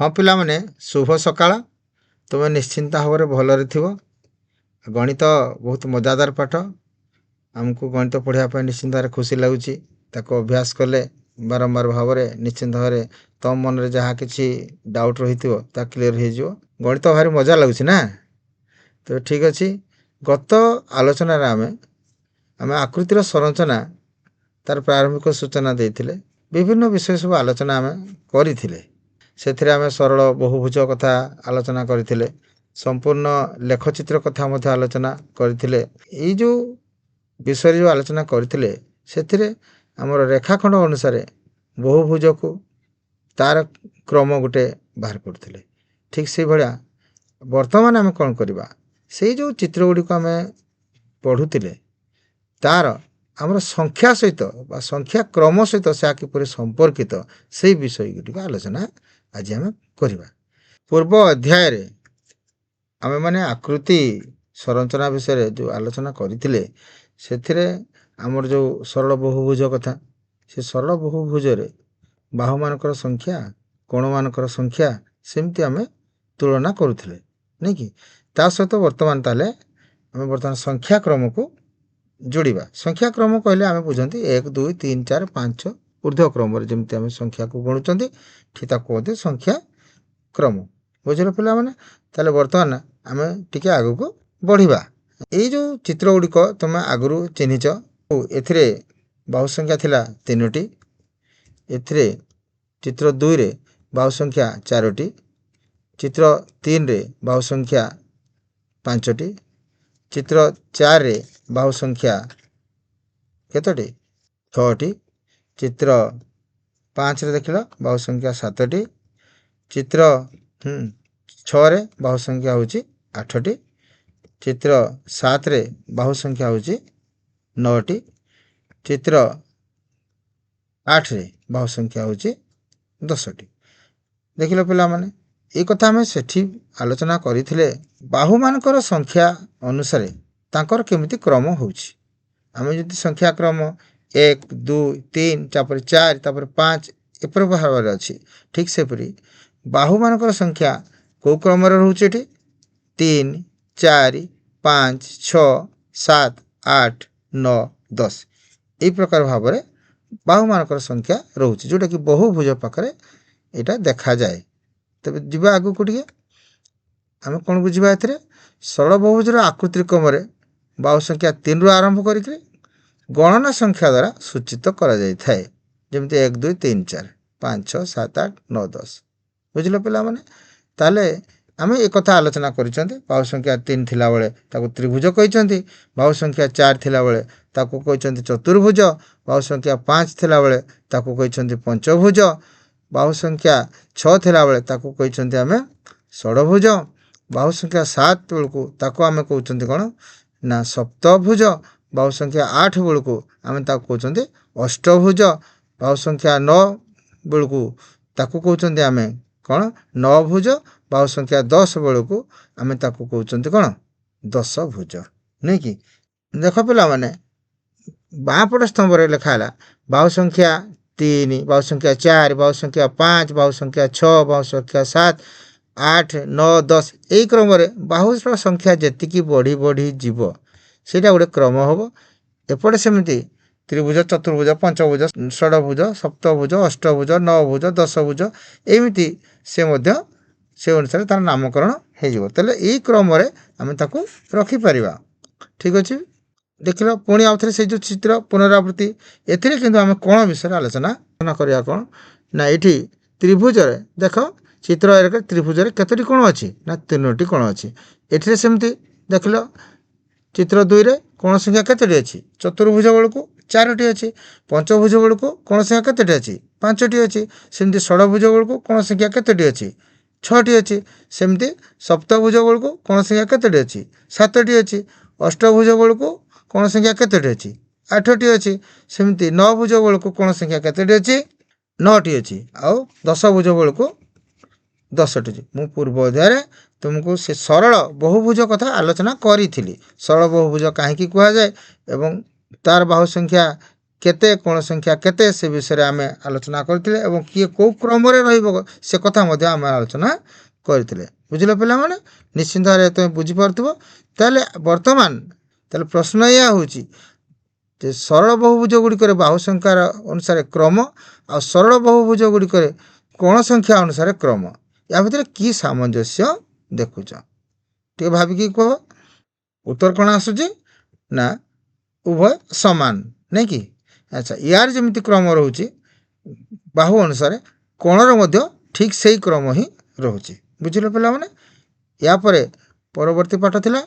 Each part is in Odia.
हाँ पिलामाने शुभ सकाळ तुम निश्चिंत भाव भलरे थी गणित बहुत मजादार पाठ आमको गणित पढ़ापी निश्चिंत भाव खुशी लगुच अभ्यास कले बारंबार भाव निश्चिंत भाव तुम मन में जहाँ कि डाउट रही क्लीयर हो गणित भारी मजा लगुच ना। तो ठीक अच्छे गत आलोचन आम आकृतिर संरचना तार प्रारंभिक सूचना देते विभिन्न विषय सब आलोचना आम करते से आम सरल बहुभुज कथा आलोचना करते संपूर्ण लेखचित्र कथा मध्य आलोचना करते ये जो विषय जो आलोचना करते से आमर रेखाखंड अनुसार बहुभुज को तार क्रम गोटे बाहर करते ठीक से भाया वर्तमान आम कौन करवा से जो चित्र गुड़िक आम पढ़ुले तार आमर संख्या सहित संख्या क्रम सहित से किपरि संपर्कित से विषय गुड़िक आलोचना आज आम करवा। पूर्व अध्याय आम मैंने आकृति संरचना विषय जो आलोचना करते से आमर जो सरल बहुभुज कथा से सरल बहुभुज बाहु मानकर संख्या कोण मानकर संख्या सेमती आम तुलना करुले नहीं कि ता सहित वर्तमान ताले आम बर्तमान संख्या क्रम को जोड़ा। संख्या क्रम कहले आम बुझती 1 2 3 4 5 ऊर्ध्व क्रम जमी आम संख्या को गणुंट ठीक कहते संख्या क्रम बुझल पिला माने ताले वर्तमान आम टिके आग को बढ़िबा। ये जो चित्र गुड़िक तुम आगु चिन्हिच ए बाहु संख्या थिला 3टी ए चित्र 2 रे बाहु संख्या 4टी चित्र 3 रे बाहु संख्या 5टी चित्र 4 रे बाहु संख्या केतोटी 6टी चित्र 5 रे देखिल बाहु संख्या 7टी चित्र 6 रे बाहु संख्या होची 8टी चित्र 7 रे बाहु संख्या होची 9टी चित्र 8 रे बाहु संख्या होची 10टी देखिल पिला माने ये कथा आम सेठी आलोचना करथिले बाहु मानकर संख्या अनुसार तांकर केमिति क्रम होउछि आम जदि संख्या क्रम 1 2 3 तापर 4 तापर 5 एपर भाव अच्छी ठीक से परी बाहु मानकर संख्या को क्रम रोचे 3 4 5 6 7 8 9 10 यही प्रकार भाव में बाहु मानकर संख्या रोचे जोटा कि बहुभुज पाखे यहाँ देखा जाए। तब जीवा आगु को आम कौन बुझा ए सरल बहुभुजर आकृति क्रम बाहु संख्या 3 रु आरंभ कर गणना संख्या द्वारा सूचित करा जाय थाए जमती 1 2 3 4 5 6 7 8 9 10 बुझल पिला माने ताले आम एक कथा आलोचना करिसेंते बाहु संख्या 3 थिला बेले ताको त्रिभुज कहिसेंते बाहु संख्या 4 थिला बेले ताको कहिसेंते चतुर्भुज बाहु संख्या 5 थिला बेले ताको कहिसेंते पंचभुज बाहु संख्या 6 थिला बेले ताको कहिसेंते आमे षडभुज बाहु संख्या 7 बेलको ताको आमे कहउचंते कोन ना सप्तभुज बाहु संख्या 8 बेलको आमे ताको कहउचंते अष्टभुज बाहु संख्या 9 बेलको ताको कहउचंते आमे कोन नवभुज बाहु संख्या 10 बेलको आमे ताको कहउचंते कोन दशभुज नहीं कि देख पिला माने बापट स्तंभ रे लिखाला बाहु संख्या 3 बाहु संख्या 4 बाहु संख्या 5 बाहु संख्या 6 बाहु संख्या 7 8 9 10 यही क्रम बाहु संख्या जी बढ़ी बढ़ी जीव से गोटे क्रम हम एपटे सेमती त्रिभुज चतुर्भुज पंचभुज षडभुज सप्तभुज अष्टभुज नवभुज दशभुज एमती से अनुसार तार नामकरण हो यही क्रम आम रखिपर ठीक अच्छे। देख लो पुणी आउ थे से जो चित्र पुनरावृत्ति एथिरे किंतु आम कौन विषय आलोचना करवा कौन ना ये त्रिभुज देख चित्र एक त्रिभुज केतोटी कोण अच्छी ना 3टी कोण अच्छी एथिरे सेमती देख लो चित्र 2 रे कोण संख्या केतोटी अच्छी चतुर्भुज बेलू 4टी अच्छी पंचभुज बेलू कोण संख्या केतोटी अच्छी 5टी अच्छी सेमती षडभुज बेलू कोण संख्या केतोटी अच्छी 6टी अच्छी सेमती सप्तभुज बेलू कोण संख्या केतोटी अच्छी 7टी अच्छी अष्टभुज बेलू कोण संख्या केतोटी अच्छी 8टी अच्छी सेमती नवभुज बेलू कोण संख्या केतोटी अच्छी 9टी अच्छी आउ दशभुज बेलू 10टी मु पूर्व अध्याय तुमको से सरल बहुभुज कथा आलोचना करी सरल बहुभुज कहीं कहुए एवं तार बाहु संख्या केते कोण संख्या केते से विषय आम आलोचना करथिले एवं किए को क्रम रे रहइबो से कथा मध्ये आम आलोचना करथिले बुझिलो पिला माने निश्चिंत भाव तुम बुझी पारथबो ताले वर्तमान ताले प्रश्न या होची जे सरल बहुभुज गुड़िक बाहु संख्यार अनुसार क्रम आ सरल बहुभुज गुड़िक कोण संख्या अनुसार क्रम या भितर कि सामंजस्य देखुच टे भाविकी कह उत्तर कौन आसूची ना उभय समान नहीं कि अच्छा यार जमी क्रम रोचे बाहु अनुसार कोणर मध्य ठीक से क्रम ही रोचे बुझिल पे या परवर्ती पाठ थिला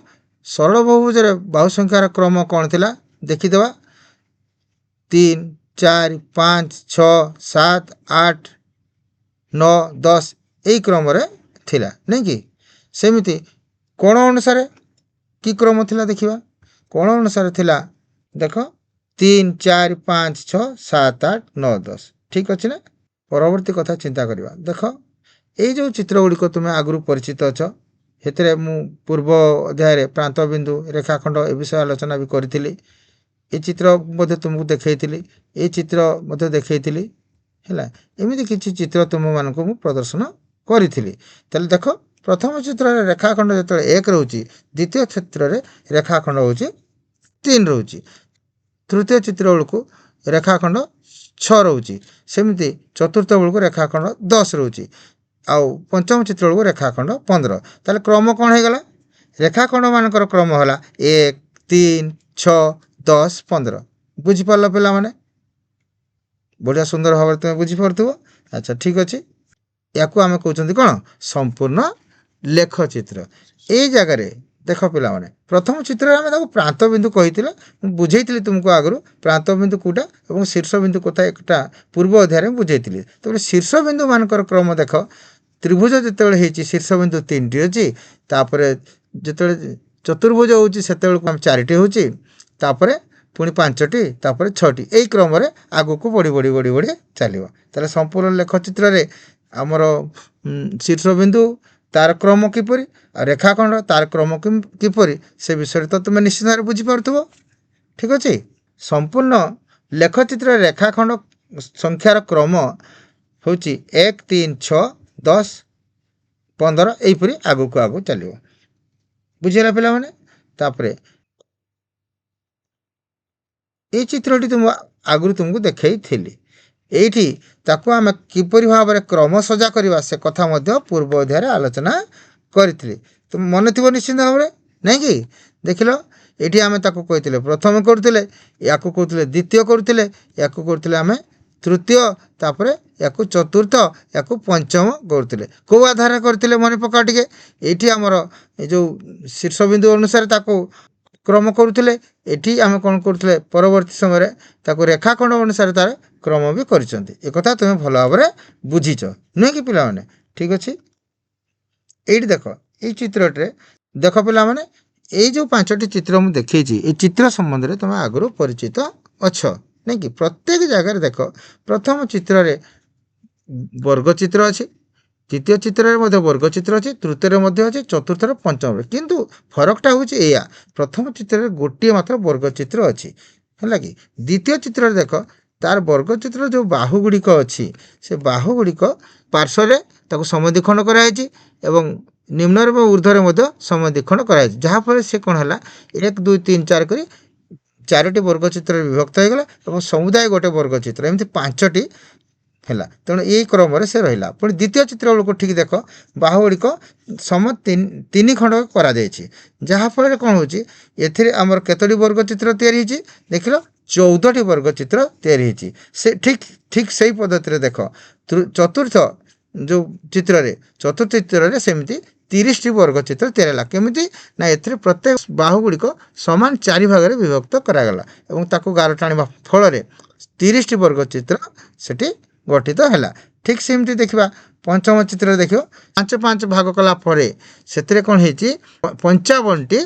सरल बहुभुज बाहु संख्यार क्रम कौन थिला देखीदेवा 3 4 5 6 7 8 9 10 यही क्रम थिला नहीं कि सेमिति कोण अनुसार कि क्रम थिला देखिबा कोण अनुसार थिला देख 3 4 5 6 7 8 9 10 ठीक अच्छे ना परवर्ती कथा चिंता करवा देख ये जो चित्र गुड़िक तुम्हें आगु परिचित अच्छ से पूर्व अध्याय प्रांत बिंदु रेखाखंड ए विषय आलोचना भी करी ये चित्र मध्य तुमको देखी ये चित्र मध्य देखी है एमती किसी चित्र तुम मानक प्रदर्शन करी देख प्रथम चित्र रेखाखंड जो 1 रोचे द्वितीय चित्र रेखाखंड हूँ 3 रोचे तृतीय चित्र बेलू रेखाखंड 6 रोचे सेमती चतुर्थ बेलू रेखाखंड 10 रोचे आउ पंचम चित्र बेलू रेखाखंड 15 ताले क्रम कौन हो गला रेखाखंड मानकर क्रम है 1 3 6 10 15 बुझीपार पे बढ़िया सुंदर भाव तुम बुझीपार अच्छा ठीक अच्छे या आम कहते कौन संपूर्ण लेख चित्र ये जगार देख पिला माने प्रथम चित्र आम प्रांत बिंदु कही बुझे तुमको आगु प्रांत बिंदु कौटा और शीर्ष बिंदु कथा एक पूर्व अध्याय बुझे तो शीर्ष बिंदु मानकर क्रम देख त्रिभुज जो शीर्ष बिंदु 3टी अच्छी जो चतुर्भुज होम 4टी होपर पुणी 5टी 6टी यही क्रम आग को बढ़ी बढ़ी बढ़ी बढ़ी चलो संपूर्ण लेख चित्र रे आमर शीर्ष बिंदु तार क्रम किपरि रेखाखंड तार क्रम किपरि से विषय तो तुम निश्चित भाव बुझीपार ठीक अच्छे संपूर्ण लेखचित्र रेखाखंड संख्यार क्रम हूँ 1 3 6 10 15 यहीपरि आगू को आगू चलो बुझेगा पिला माने तापरे ये चित्रटी तुम आगु तुमको देखई थी एठी ताकू आम किपरि भाव में क्रम सजा करवा से कथा मध्य पूर्व अध्याय आलोचना करी तुम मन थी निश्चित भाव में नहीं कि देख लो ये आम ताकू कहते प्रथम करुले या कहते द्वितीय करुले या कहते आम तृतीय तापर या चतुर्थ या पंचम करुले कौ आधार करते मन पका टे ये आमर जो शीर्ष बिंदु अनुसार ताकू क्रम करुले ये आम कौन करुले परवर्ती समय ताकू रेखाखंड अनुसार तार क्रम भी कर तुम भल भाव में बुझीच नुहे कि पिला माने ठीक अच्छे ये देख ये चित्र देख पिला माने ये जो 5टी चित्र मुझे देखी ये चित्र संबंध में तुम आगु परिचित अच्छ नहीं कि प्रत्येक जगह देख प्रथम चित्र रे वर्ग चित्र अच्छी द्वितीय चित्र वर्ग चित्र अच्छी तृतीय अच्छे चतुर्थ पंचम किंतु फरकटा हूँ या प्रथम चित्र गोटे मात्र वर्ग चित्र अच्छी है कि द्वितीय चित्र देख तार वर्ग चित्र जो बाहु गुड़िक अच्छी से बाहु गुड़िक पार्श्व समद्विखंड कराई निम्न और ऊर्ध्वर समद्विखंड कराई जहाँफल से कौन है 1 2 3 4 कर 4टी वर्ग चित्र विभक्त हो गला समुदाय गोटे वर्ग चित्र एमती 5टी है तेणु यही क्रम से रहा पुणी द्वितीय चित्र बेलू ठीक देख बाहु गुड़िक सम 3 खंड कराफल कौन हो आमर केतोटी वर्ग चित्र तैयारी देख लो 14टी वर्ग चित्र तैयारी से ठीक ठीक से पद्धति देख चतुर्थ जो चित्र चतुर्थ चित्र सेमती 30टी वर्ग चित्र तैयारी केमी ना ए प्रत्येक बाहु गुड़िक सामान 4 भाग में विभक्त करागला और ताकू गार टाणवा फल 30टी वर्ग चित्र सेठी गठित है ठीक सेमती देखा पंचम चित्र देख 5 भाग कलापर से कौन हो 55टी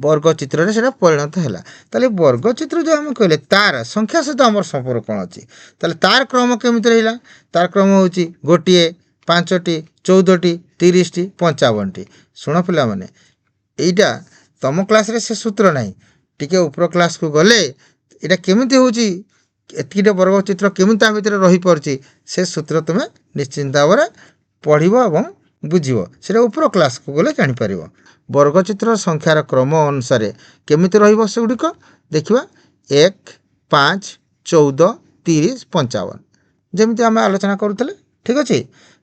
वर्ग चित्र से परिणत है वर्ग चित्र जो आम कहले तार संख्या सहित आम संपर्क कौन अच्छी तार क्रम केमी रहा तार क्रम हूँ गोटे 5टी 14टी 30टी 55टी शुण पिला माने एटा तुम क्लास रे से सूत्र नहीं टिके ऊपर क्लास को गले এটা କେମିତି ହେଉଛି, ଏତିକିଟା ବର୍ଗ ଚିତ୍ର କେମିତି ତା ଭିତରେ ରହିପାରୁଛି, ସେ ସୂତ୍ର ତୁମେ ନିଶ୍ଚିନ୍ତ ଭାବରେ ପଢ଼ିବ ଏବଂ ବୁଝିବ। ସେଇଟା ଉପର କ୍ଲାସ୍କୁ ଗଲେ ଜାଣିପାରିବ। ବର୍ଗଚିତ୍ର ସଂଖ୍ୟାର କ୍ରମ ଅନୁସାରେ କେମିତି ରହିବ ସେଗୁଡ଼ିକ ଦେଖିବା। 1, 5, 14, 30, 55 ଯେମିତି ଆମେ ଆଲୋଚନା କରୁଥିଲେ। ଠିକ୍ ଅଛି,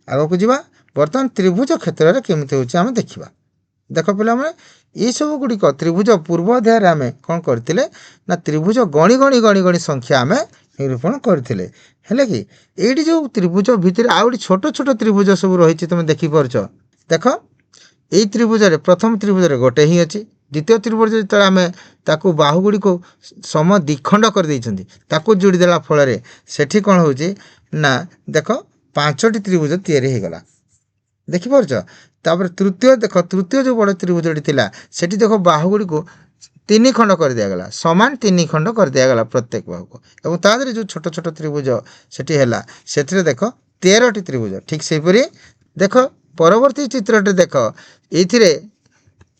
ଆଗକୁ ଯିବା। ବର୍ତ୍ତମାନ ତ୍ରିଭୁଜ କ୍ଷେତ୍ରରେ କେମିତି ହେଉଛି ଆମେ ଦେଖିବା। ଦେଖ ପିଲାମାନେ, ଏଇସବୁ ଗୁଡ଼ିକ ତ୍ରିଭୁଜ ପୂର୍ବ ଅଧ୍ୟାୟରେ ଆମେ କ'ଣ କରିଥିଲେ ନା ତ୍ରିଭୁଜ ଗଣି ଗଣି ଗଣି ଗଣି ସଂଖ୍ୟା ଆମେ ନିରୂପଣ କରିଥିଲେ। ହେଲେ କି ଏଇଠି ଯେଉଁ ତ୍ରିଭୁଜ ଭିତରେ ଆଉ ଗୋଟେ ଛୋଟ ଛୋଟ ତ୍ରିଭୁଜ ସବୁ ରହିଛି ତୁମେ ଦେଖିପାରୁଛ। ଦେଖ, ଏଇ ତ୍ରିଭୁଜରେ ପ୍ରଥମ ତ୍ରିଭୁଜରେ ଗୋଟେ ହିଁ ଅଛି। ଦ୍ୱିତୀୟ ତ୍ରିଭୁଜ ଯେତେବେଳେ ଆମେ ତାକୁ ବାହୁ ଗୁଡ଼ିକୁ ସମ ଦ୍ୱିଖଣ୍ଡ କରିଦେଇଛନ୍ତି, ତାକୁ ଯୋଡ଼ି ଦେଲା ଫଳରେ ସେଠି କ'ଣ ହେଉଛି ନା ଦେଖ 5ଟି ତ୍ରିଭୁଜ ତିଆରି ହୋଇଗଲା। ଦେଖିପାରୁଛ। ତାପରେ ତୃତୀୟ ଦେଖ, ତୃତୀୟ ଯେଉଁ ବଡ଼ ତ୍ରିଭୁଜଟି ଥିଲା ସେଠି ଦେଖ ବାହୁ ଗୁଡ଼ିକୁ 3 ଖଣ୍ଡ କରିଦିଆଗଲା, ସମାନ 3 ଖଣ୍ଡ କରିଦିଆଗଲା ପ୍ରତ୍ୟେକ ବାହୁକୁ। ଏବଂ ତା ଦେହରେ ଯେଉଁ ଛୋଟ ଛୋଟ ତ୍ରିଭୁଜ ସେଠି ହେଲା ସେଥିରେ ଦେଖ 13ଟି ତ୍ରିଭୁଜ। ଠିକ୍ ସେହିପରି ଦେଖ ପରବର୍ତ୍ତୀ ଚିତ୍ରଟି ଦେଖ, ଏଇଥିରେ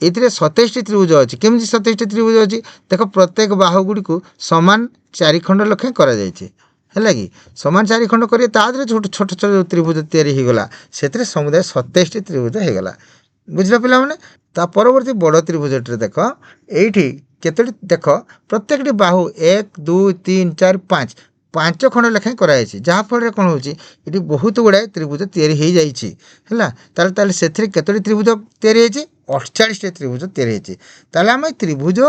27ଟି ତ୍ରିଭୁଜ ଅଛି। କେମିତି 27ଟି ତ୍ରିଭୁଜ ଅଛି ଦେଖ, ପ୍ରତ୍ୟେକ ବାହୁ ଗୁଡ଼ିକୁ ସମାନ 4 ଖଣ୍ଡ ଲେଖାଏଁ କରାଯାଇଛି। ହେଲା କି ସମାନ 4 ଖଣ୍ଡ କରି ତା ଦେହରେ ଛୋଟ ଛୋଟ ଛୋଟ ଯେଉଁ ତ୍ରିଭୁଜ ତିଆରି ହୋଇଗଲା ସେଥିରେ ସମୁଦାୟ 27ଟି ତ୍ରିଭୁଜ ହୋଇଗଲା। ବୁଝିଲ ପିଲାମାନେ। ତା ପରବର୍ତ୍ତୀ ବଡ଼ ତ୍ରିଭୁଜଟିରେ ଦେଖ, ଏଇଠି କେତୋଟି ଦେଖ, ପ୍ରତ୍ୟେକଟି ବାହୁ 1, 2, 3, 4, 5 ଖଣ୍ଡ ଲେଖାଏଁ କରାଯାଇଛି। ଯାହାଫଳରେ କ'ଣ ହେଉଛି ଏଠି ବହୁତ ଗୁଡ଼ାଏ ତ୍ରିଭୁଜ ତିଆରି ହୋଇଯାଇଛି। ହେଲା, ତାହେଲେ ସେଥିରେ କେତୋଟି ତ୍ରିଭୁଜ ତିଆରି ହେଇଛି? 48ଟି ତ୍ରିଭୁଜ ତିଆରି ହେଇଛି। ତାହେଲେ ଆମେ ତ୍ରିଭୁଜ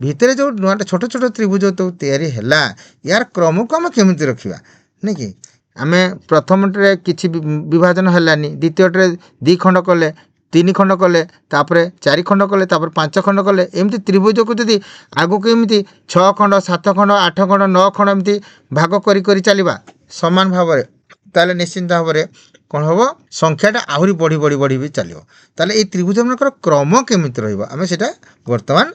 ଭିତରେ ଯେଉଁ ନୂଆଟା ଛୋଟ ଛୋଟ ତ୍ରିଭୁଜ ଯେଉଁ ତିଆରି ହେଲା, ୟାର କ୍ରମକୁ ଆମେ କେମିତି ରଖିବା? ନାଇଁ କି ଆମେ ପ୍ରଥମଟିରେ କିଛି ବିଭାଜନ ହେଲାନି, ଦ୍ୱିତୀୟଟିରେ 2 ଖଣ୍ଡ କଲେ, 3 ଖଣ୍ଡ କଲେ, ତାପରେ 4 ଖଣ୍ଡ କଲେ, ତାପରେ 5 ଖଣ୍ଡ କଲେ। ଏମିତି ତ୍ରିଭୁଜକୁ ଯଦି ଆଗକୁ ଏମିତି 6 ଖଣ୍ଡ, 7 ଖଣ୍ଡ, 8 ଖଣ୍ଡ, 9 ଖଣ୍ଡ ଏମିତି ଭାଗ କରି କରି ଚାଲିବା ସମାନ ଭାବରେ, ତାହେଲେ ନିଶ୍ଚିନ୍ତ ଭାବରେ କ'ଣ ହେବ, ସଂଖ୍ୟାଟା ଆହୁରି ବଢ଼ି ବଢ଼ି ବଢ଼ି ବି ଚାଲିବ। ତାହେଲେ ଏଇ ତ୍ରିଭୁଜମାନଙ୍କର କ୍ରମ କେମିତି ରହିବ ଆମେ ସେଇଟା ବର୍ତ୍ତମାନ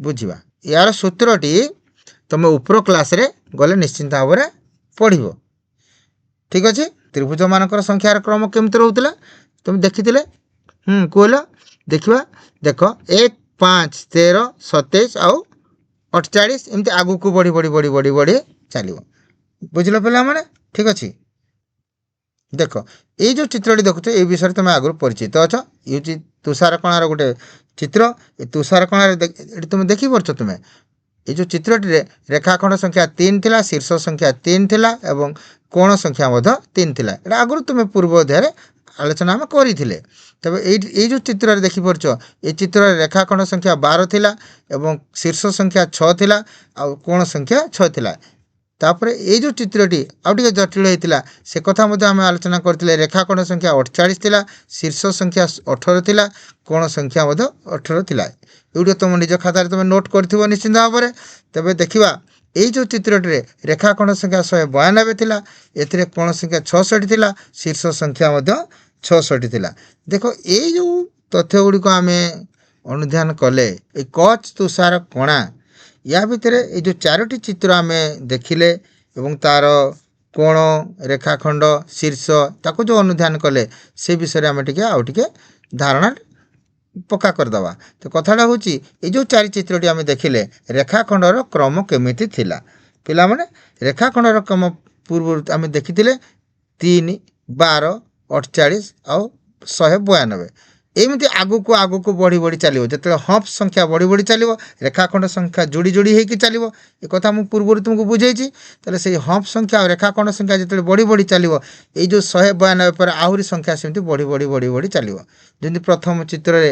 ବୁଝିବା। ଏହାର ସୂତ୍ରଟି ତୁମେ ଉପର କ୍ଲାସ୍ରେ ଗଲେ ନିଶ୍ଚିନ୍ତ ଭାବରେ ପଢ଼ିବ। ଠିକ୍ ଅଛି। ତ୍ରିଭୁଜମାନଙ୍କର ସଂଖ୍ୟାର କ୍ରମ କେମିତି ରହୁଥିଲା ତୁମେ ଦେଖିଥିଲେ? କହିଲ ଦେଖିବା। ଦେଖ 1, 5, 13, 27 ଆଉ 48 ଏମିତି ଆଗକୁ ବଢ଼ି ବଢ଼ି ବଢ଼ି ବଢ଼ି ବଢ଼ି ଚାଲିବ। ବୁଝିଲ ପିଲାମାନେ? ଠିକ୍ ଅଛି। ଦେଖ, ଏଇ ଯେଉଁ ଚିତ୍ରଟି ଦେଖୁଛ ଏଇ ବିଷୟରେ ତୁମେ ଆଗରୁ ପରିଚିତ ଅଛ। ଇଏ ହେଉଛି ତୁଷାରକଣାର ଗୋଟେ ଚିତ୍ର। ଏ ତୁଷାରକଣାରେ ଏଠି ତୁମେ ଦେଖିପାରୁଛ। ତୁମେ এই ଯେଉଁ ଚିତ୍ରଟିରେ ରେଖାଖଣ୍ଡ ସଂଖ୍ୟା 3 ଥିଲା, ଶୀର୍ଷ ସଂଖ୍ୟା 3 ଥିଲା ଏବଂ କୋଣ ସଂଖ୍ୟା ମଧ୍ୟ 3 ଥିଲା। ଏଇଟା ଆଗରୁ ତୁମେ ପୂର୍ବ ଅଧ୍ୟାୟରେ ଆଲୋଚନା ଆମେ କରିଥିଲେ। ତେବେ ଏଇ ଯେଉଁ ଚିତ୍ରରେ ଦେଖିପାରୁଛ, এই ଚିତ୍ରରେ ରେଖାଖଣ୍ଡ ସଂଖ୍ୟା 12 ଥିଲା ଏବଂ ଶୀର୍ଷ ସଂଖ୍ୟା 6 ଥିଲା ଆଉ କୋଣ ସଂଖ୍ୟା 6 ଥିଲା। ତାପରେ ଏଇ ଯେଉଁ ଚିତ୍ରଟି ଆଉ ଟିକେ ଜଟିଳ ହେଇଥିଲା ସେ କଥା ମଧ୍ୟ ଆମେ ଆଲୋଚନା କରିଥିଲେ। ରେଖାଖଣ୍ଡ ସଂଖ୍ୟା 48 ଥିଲା, ଶୀର୍ଷ ସଂଖ୍ୟା 18 ଥିଲା, କୋଣ ସଂଖ୍ୟା ମଧ୍ୟ 18 ଥିଲା। ଏଗୁଡ଼ିକ ତୁମ ନିଜ ଖାତାରେ ତୁମେ ନୋଟ୍ କରିଥିବ ନିଶ୍ଚିନ୍ତ ଭାବରେ। ତେବେ ଦେଖିବା, ଏଇ ଯେଉଁ ଚିତ୍ରଟିରେ ରେଖାଖଣ୍ଡ ସଂଖ୍ୟା 192 ଥିଲା, ଏଥିରେ କୋଣ ସଂଖ୍ୟା 66 ଥିଲା, ଶୀର୍ଷ ସଂଖ୍ୟା ମଧ୍ୟ 66 ଥିଲା। ଦେଖ, ଏଇ ଯେଉଁ ତଥ୍ୟ ଗୁଡ଼ିକ ଆମେ ଅନୁଧ୍ୟାନ କଲେ, এই କଚ୍ ତୁଷାର କଣା ୟା ଭିତରେ এই ଯେଉଁ 4ଟି ଚିତ୍ର ଆମେ ଦେଖିଲେ ଏବଂ ତା'ର କୋଣ, ରେଖାଖଣ୍ଡ, ଶୀର୍ଷ ତାକୁ ଯେଉଁ ଅନୁଧ୍ୟାନ କଲେ ସେ ବିଷୟରେ ଆମେ ଟିକେ ଆଉ ଟିକେ ଧାରଣା ପକ୍କା କରିଦେବା। ତ କଥାଟା ହେଉଛି, এই ଯେଉଁ 4 ଚିତ୍ରଟି ଆମେ ଦେଖିଲେ ରେଖାଖଣ୍ଡର କ୍ରମ କେମିତି ଥିଲା ପିଲାମାନେ? ରେଖାଖଣ୍ଡର କ୍ରମ ପୂର୍ବରୁ ଆମେ ଦେଖିଥିଲେ 3, 12, 48 ଆଉ 192। ଏମିତି ଆଗକୁ ଆଗକୁ ବଢ଼ି ବଢ଼ି ଚାଲିବ। ଯେତେବେଳେ ହମ୍ପ ସଂଖ୍ୟା ବଢ଼ି ବଢ଼ି ଚାଲିବ, ରେଖାଖଣ୍ଡ ସଂଖ୍ୟା ଯୋଡ଼ି ଯୋଡ଼ି ହେଇକି ଚାଲିବ। ଏ କଥା ମୁଁ ପୂର୍ବରୁ ତୁମକୁ ବୁଝେଇଛି। ତାହେଲେ ସେଇ ହମ୍ପ ସଂଖ୍ୟା ଆଉ ରେଖାଖଣ୍ଡ ସଂଖ୍ୟା ଯେତେବେଳେ ବଢ଼ି ବଢ଼ି ଚାଲିବ, ଏଇ ଯେଉଁ 192 ପରେ ଆହୁରି ସଂଖ୍ୟା ସେମିତି ବଢ଼ି ବଢ଼ି ବଢ଼ି ବଢ଼ି ଚାଲିବ। ଯେମିତି ପ୍ରଥମ ଚିତ୍ରରେ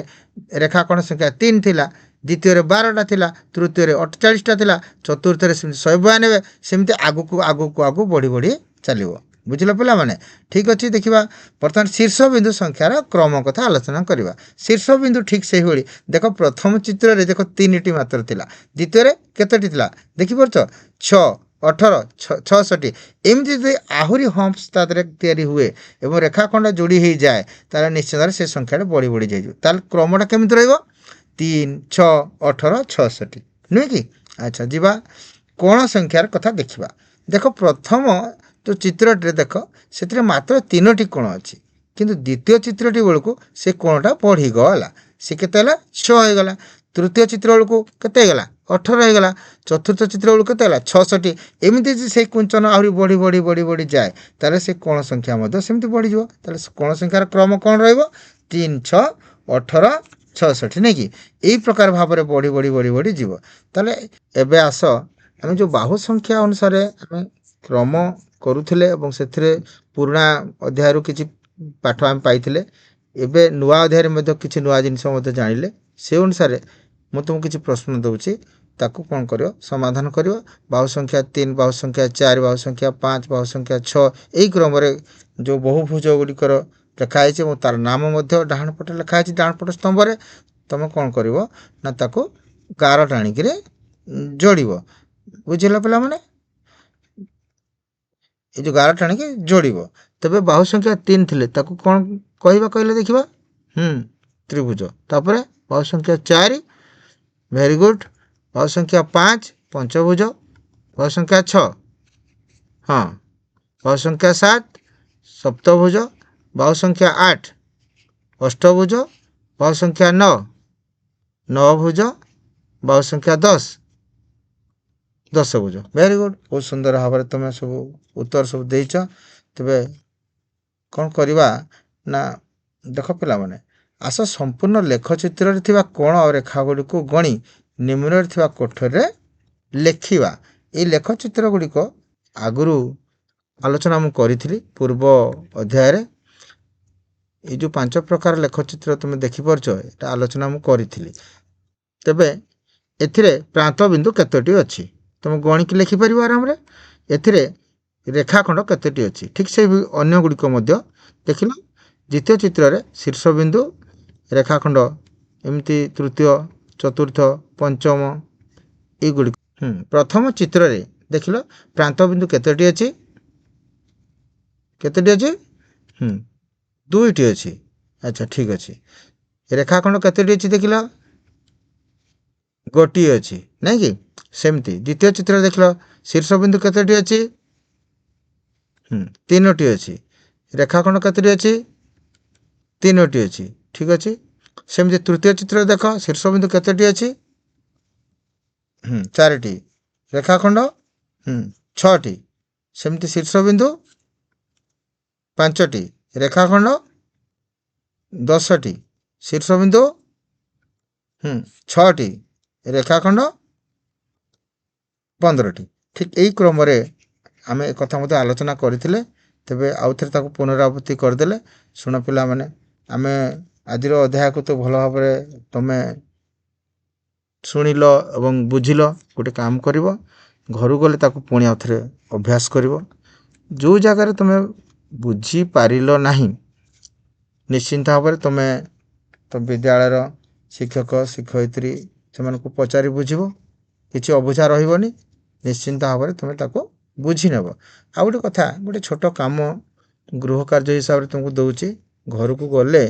ରେଖାଖଣ୍ଡ ସଂଖ୍ୟା 3 ଥିଲା, ଦ୍ୱିତୀୟରେ 12ଟା ଥିଲା, ତୃତୀୟରେ 48ଟା ଥିଲା, ଚତୁର୍ଥରେ ସେମିତି 192, ସେମିତି ଆଗକୁ ଆଗକୁ ଆଗକୁ ବଢ଼ି ବଢ଼ି ଚାଲିବ। ବୁଝିଲ ପିଲାମାନେ? ଠିକ୍ ଅଛି। ଦେଖିବା ବର୍ତ୍ତମାନ ଶୀର୍ଷବିନ୍ଦୁ ସଂଖ୍ୟାର କ୍ରମ କଥା ଆଲୋଚନା କରିବା। ଶୀର୍ଷବିନ୍ଦୁ ଠିକ୍ ସେଇଭଳି। ଦେଖ, ପ୍ରଥମ ଚିତ୍ରରେ ଦେଖ 3ଟି ମାତ୍ର ଥିଲା, ଦ୍ୱିତୀୟରେ କେତୋଟି ଥିଲା ଦେଖିପାରୁଛ? 6, 18, 66। ଏମିତି ଯଦି ଆହୁରି ହମ୍ପସ୍ ତା ଦେହରେ ତିଆରି ହୁଏ ଏବଂ ରେଖାଖଣ୍ଡ ଯୋଡ଼ି ହେଇଯାଏ, ତାହେଲେ ନିଶ୍ଚିତରେ ସେ ସଂଖ୍ୟାଟା ବଢ଼ି ବଢ଼ି ଯାଇଯିବ। ତାହେଲେ କ୍ରମଟା କେମିତି ରହିବ? 3, 6, 18, 66 ନୁହେଁ କି? ଆଚ୍ଛା, ଯିବା କୋଣ ସଂଖ୍ୟାର କଥା ଦେଖିବା। ଦେଖ, ପ୍ରଥମ ଯେଉଁ ଚିତ୍ରଟିରେ ଦେଖ ସେଥିରେ ମାତ୍ର 3ଟି କୋଣ ଅଛି, କିନ୍ତୁ ଦ୍ୱିତୀୟ ଚିତ୍ରଟି ବେଳକୁ ସେ କୋଣଟା ବଢ଼ିଗଲା। ସେ କେତେ ହେଲା? 6 ହେଇଗଲା। ତୃତୀୟ ଚିତ୍ର ବେଳକୁ କେତେ ହେଇଗଲା? 18 ହେଇଗଲା। ଚତୁର୍ଥ ଚିତ୍ର ବେଳକୁ କେତେ ହେଲା 66। ଏମିତି ଯେ ସେଇ କୁଞ୍ଚନ ଆହୁରି ବଢ଼ି ବଢ଼ି ବଢ଼ି ବଢ଼ି ଯାଏ ତାହେଲେ ସେ କୋଣ ସଂଖ୍ୟା ମଧ୍ୟ ସେମିତି ବଢ଼ିଯିବ। ତାହେଲେ କୋଣ ସଂଖ୍ୟାର କ୍ରମ କ'ଣ ରହିବ 3, 6, 18, 66 ନାଇଁ କି ଏଇ ପ୍ରକାର ଭାବରେ ବଢ଼ି ବଢ଼ି ବଢ଼ି ବଢ଼ି ଯିବ। ତାହେଲେ ଏବେ ଆସ ଆମେ ଯେଉଁ ବାହୁ ସଂଖ୍ୟା ଅନୁସାରେ ଆମେ କ୍ରମ କରୁଥିଲେ ଏବଂ ସେଥିରେ ପୁରୁଣା ଅଧ୍ୟାୟରୁ କିଛି ପାଠ ଆମେ ପାଇଥିଲେ। ଏବେ ନୂଆ ଅଧ୍ୟାୟରେ ମଧ୍ୟ କିଛି ନୂଆ ଜିନିଷ ମଧ୍ୟ ଜାଣିଲେ। ସେ ଅନୁସାରେ ମୁଁ ତୁମକୁ କିଛି ପ୍ରଶ୍ନ ଦେଉଛି ତାକୁ କ'ଣ କରିବ ସମାଧାନ କରିବ। ବାହୁ ସଂଖ୍ୟା 3, ବାହୁ ସଂଖ୍ୟା 4, ବାହୁ ସଂଖ୍ୟା 5, ବାହୁ ସଂଖ୍ୟା 6 ଏହି କ୍ରମରେ ଯେଉଁ ବହୁଭୁଜ ଗୁଡ଼ିକର ଲେଖା ହେଇଛି ଏବଂ ତାର ନାମ ମଧ୍ୟ ଡାହାଣ ପଟେ ଲେଖା ହେଇଛି। ଡାହାଣ ପଟ ସ୍ତମ୍ଭରେ ତୁମେ କ'ଣ କରିବ ନା ତାକୁ ଗାର ଟାଣିକିରି ଯୋଡ଼ିବ। ବୁଝିଲ ପିଲାମାନେ? এই ଯେଉଁ ଗାର ଟାଣିକି ଯୋଡ଼ିବ। ତେବେ ବାହୁ ସଂଖ୍ୟା 3 ଥିଲେ ତାକୁ କ'ଣ କହିବା କହିଲେ ଦେଖିବା? ତ୍ରିଭୁଜ। ତାପରେ ବାହୁ ସଂଖ୍ୟା 4 ଭେରି ଗୁଡ୍। ବାହୁ ସଂଖ୍ୟା 5 ପଞ୍ଚଭୁଜ। ବାହୁ ସଂଖ୍ୟା 6 ହଁ ବାହୁ ସଂଖ୍ୟା 7 ସପ୍ତଭୁଜ। ବାହୁ ସଂଖ୍ୟା 8 ଅଷ୍ଟଭୁଜ। ବାହୁ ସଂଖ୍ୟା 9 ନବଭୁଜ। ବାହୁ ସଂଖ୍ୟା 10 ଦଶଭୁଜ। Very good. ବହୁତ ସୁନ୍ଦର ଭାବରେ ତୁମେ ସବୁ ଉତ୍ତର ସବୁ ଦେଇଛ। ତେବେ କ'ଣ କରିବା ନା ଦେଖ ପିଲାମାନେ ଆସ ସମ୍ପୂର୍ଣ୍ଣ ଲେଖଚିତ୍ରରେ ଥିବା କୋଣ ଓ ରେଖା ଗୁଡ଼ିକୁ ଗଣି ନିମ୍ନରେ ଥିବା କୋଠରୀରେ ଲେଖିବା। এই ଲେଖଚିତ୍ର ଗୁଡ଼ିକ ଆଗରୁ ଆଲୋଚନା ମୁଁ କରିଥିଲି ପୂର୍ବ ଅଧ୍ୟାୟରେ। এই ଯେଉଁ 5 ପ୍ରକାର ଲେଖଚିତ୍ର ତୁମେ ଦେଖିପାରୁଛ ଏଟା ଆଲୋଚନା ମୁଁ କରିଥିଲି। ତେବେ ଏଥିରେ ପ୍ରାନ୍ତ ବିନ୍ଦୁ କେତୋଟି ଅଛି ତୁମେ ଗଣିକି ଲେଖିପାରିବ ଆରାମରେ। ଏଥିରେ ରେଖାଖଣ୍ଡ କେତୋଟି ଅଛି ଠିକ୍ ସେଇ ଅନ୍ୟ ଗୁଡ଼ିକ ମଧ୍ୟ ଦେଖିଲ। ଦ୍ୱିତୀୟ ଚିତ୍ରରେ ଶୀର୍ଷବିନ୍ଦୁ ରେଖାଖଣ୍ଡ ଏମିତି ତୃତୀୟ ଚତୁର୍ଥ ପଞ୍ଚମ ଏଇଗୁଡ଼ିକ। ପ୍ରଥମ ଚିତ୍ରରେ ଦେଖିଲ ପ୍ରାନ୍ତ ବିନ୍ଦୁ କେତୋଟି ଅଛି? କେତୋଟି ଅଛି? 2ଟି ଅଛି। ଆଚ୍ଛା ଠିକ୍ ଅଛି। ରେଖାଖଣ୍ଡ କେତୋଟି ଅଛି ଦେଖିଲ? ଗୋଟିଏ ଅଛି ନାଇଁ କି? ସେମିତି ଦ୍ୱିତୀୟ ଚିତ୍ରରେ ଦେଖିଲ ଶୀର୍ଷବିନ୍ଦୁ କେତୋଟି ଅଛି? 3ଟି ଅଛି। ରେଖାଖଣ୍ଡ କେତୋଟି ଅଛି? 3ଟି ଅଛି। ଠିକ୍ ଅଛି। ସେମିତି ତୃତୀୟ ଚିତ୍ରରେ ଦେଖ ଶୀର୍ଷବିନ୍ଦୁ କେତୋଟି ଅଛି? 4ଟି। ରେଖାଖଣ୍ଡ 6ଟି। ସେମିତି ଶୀର୍ଷବିନ୍ଦୁ 5ଟି। ରେଖାଖଣ୍ଡ 10ଟି। ଶୀର୍ଷବିନ୍ଦୁ 6ଟି। ରେଖାଖଣ୍ଡ 15ଟି। ଠିକ୍ ଏହି କ୍ରମରେ ଆମେ ଏକଥା ମଧ୍ୟ ଆଲୋଚନା କରିଥିଲେ। ତେବେ ଆଉ ଥରେ ତାକୁ ପୁନରାବୃତ୍ତି କରିଦେଲେ ଶୁଣ ପିଲାମାନେ ଆମେ ଆଜିର ଅଧ୍ୟାୟକୁ ତ ଭଲ ଭାବରେ ତୁମେ ଶୁଣିଲ ଏବଂ ବୁଝିଲ। ଗୋଟେ କାମ କରିବ ଘରୁ ଗଲେ ତାକୁ ପୁଣି ଆଉ ଥରେ ଅଭ୍ୟାସ କରିବ। ଯେଉଁ ଜାଗାରେ ତୁମେ ବୁଝିପାରିଲ ନାହିଁ ନିଶ୍ଚିନ୍ତ ଭାବରେ ତୁମେ ତ ବିଦ୍ୟାଳୟର ଶିକ୍ଷକ ଶିକ୍ଷୟିତ୍ରୀ ସେମାନଙ୍କୁ ପଚାରି ବୁଝିବ। କିଛି ଅବୁଝା ରହିବନି। ନିଶ୍ଚିନ୍ତ ଭାବରେ ତୁମେ ତାକୁ ବୁଝି ନେବ। ଆଉ ଗୋଟେ କଥା ଗୋଟେ ଛୋଟ କାମ ଗୃହ କାର୍ଯ୍ୟ ହିସାବରେ ତୁମକୁ ଦେଉଛି। ଘରକୁ ଗଲେ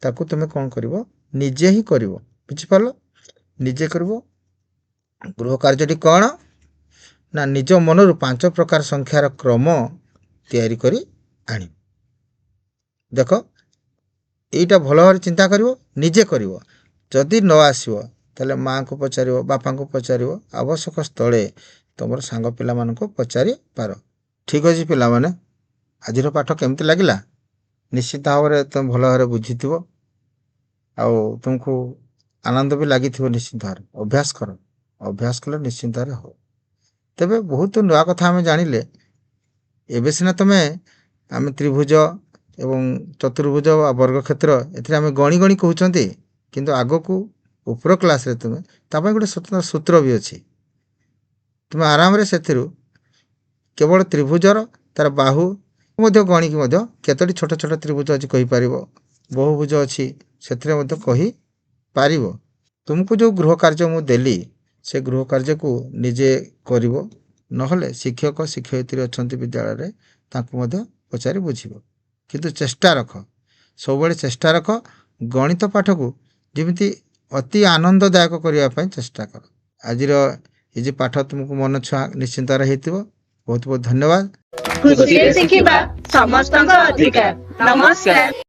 ତାକୁ ତୁମେ କ'ଣ କରିବ ନିଜେ ହିଁ କରିବ। ବୁଝିପାରିଲ? ନିଜେ କରିବ। ଗୃହ କାର୍ଯ୍ୟଟି କ'ଣ ନା ନିଜ ମନରୁ 5 ପ୍ରକାର ସଂଖ୍ୟାର କ୍ରମ ତିଆରି କରି ଆଣିବ। ଦେଖ ଏଇଟା ଭଲ ଭାବରେ ଚିନ୍ତା କରିବ ନିଜେ କରିବ। ଯଦି ନ ଆସିବ ତାହେଲେ ମାଆଙ୍କୁ ପଚାରିବ ବାପାଙ୍କୁ ପଚାରିବ ଆବଶ୍ୟକ ସ୍ଥଳେ ତୁମର ସାଙ୍ଗ ପିଲାମାନଙ୍କୁ ପଚାରିପାର। ଠିକ୍ ଅଛି ପିଲାମାନେ ଆଜିର ପାଠ କେମିତି ଲାଗିଲା? ନିଶ୍ଚିତ ଭାବରେ ତୁମେ ଭଲ ଭାବରେ ବୁଝିଥିବ ଆଉ ତୁମକୁ ଆନନ୍ଦ ବି ଲାଗିଥିବ। ନିଶ୍ଚିନ୍ତ ଭାବରେ ଅଭ୍ୟାସ କର। ଅଭ୍ୟାସ କଲେ ନିଶ୍ଚିନ୍ତ ଭାବରେ ହବ। ତେବେ ବହୁତ ନୂଆ କଥା ଆମେ ଜାଣିଲେ। ଏବେ ସିନା ଆମେ ତ୍ରିଭୁଜ ଏବଂ ଚତୁର୍ଭୁଜ ବା ବର୍ଗକ୍ଷେତ୍ର ଏଥିରେ ଆମେ ଗଣି ଗଣି କହୁଛନ୍ତି କିନ୍ତୁ ଆଗକୁ ଉପର କ୍ଲାସ୍ରେ ତୁମେ ତା ପାଇଁ ଗୋଟେ ସ୍ୱତନ୍ତ୍ର ସୂତ୍ର ବି ଅଛି। ତୁମେ ଆରାମରେ ସେଥିରୁ କେବଳ ତ୍ରିଭୁଜର ତାର ବାହୁ ମଧ୍ୟ ଗଣିକି ମଧ୍ୟ କେତୋଟି ଛୋଟ ଛୋଟ ତ୍ରିଭୁଜ ଅଛି କହିପାରିବ। ବହୁଭୁଜ ଅଛି ସେଥିରେ ମଧ୍ୟ କହିପାରିବ। ତୁମକୁ ଯେଉଁ ଗୃହ କାର୍ଯ୍ୟ ମୁଁ ଦେଲି ସେ ଗୃହ କାର୍ଯ୍ୟକୁ ନିଜେ କରିବ। ନହେଲେ ଶିକ୍ଷକ ଶିକ୍ଷୟିତ୍ରୀ ଅଛନ୍ତି ବିଦ୍ୟାଳୟରେ ତାଙ୍କୁ ମଧ୍ୟ ପଚାରି ବୁଝିବ। କିନ୍ତୁ ଚେଷ୍ଟା ରଖ ସବୁବେଳେ ଚେଷ୍ଟା ରଖ ଗଣିତ ପାଠକୁ ଯେମିତି ଅତି ଆନନ୍ଦଦାୟକ କରିବା ପାଇଁ ଚେଷ୍ଟା କର। ଆଜିର ଏ ଯେ ପାଠ ତୁମକୁ ମନ ଛୁଆଁ ନିଶ୍ଚିନ୍ତରେ ହେଇଥିବ। ବହୁତ ବହୁତ ଧନ୍ୟବାଦ। ଖୁସିରେ ଶିଖିବା ସମସ୍ତଙ୍କ ଅଧିକାର। ନମସ୍କାର।